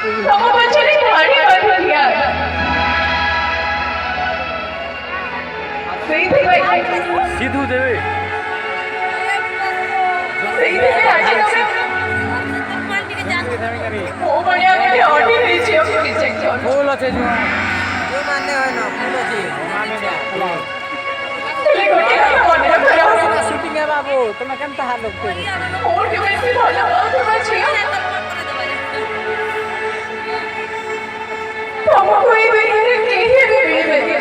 ତମ ପଛରେ ଧାଡ଼ି ବାନ୍ଧିଆ ସେଇଥିପାଇଁ ସିଧୁ ଦେବେ ସେଇଥିପାଇଁ ଆଜି ତମେ ମୋ ଭଳିଆ ଗୋଟେ ଅର୍ଡର ହେଇଛି ରିଜେକ୍ଟ ফুল আছে ମାନେ ହଇନ ଫୁଲ ଅଛି ହେଲେ ଗୋଟେ କଥା ମନେ ରଖ শুটিং এ বাবু তুমি কেমতা হাল করতে ମୋଠୁ ବେଶୀ ଭଲ ପାଉଥିବା ଝିଅ ତମକୁ ଏଇ ଦୁନିଆରେ କେହି ବି ମିଳିବେନି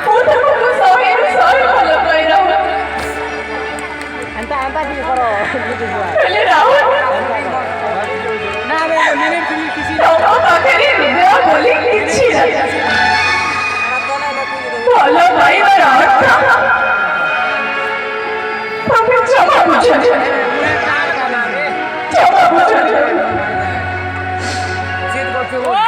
ମୁଁ ତମକୁ ଶହେରୁ ଶହେ ଭଲ ପାଇଲା ଏନ୍ତା ଏନ୍ତା ଟିକେ କର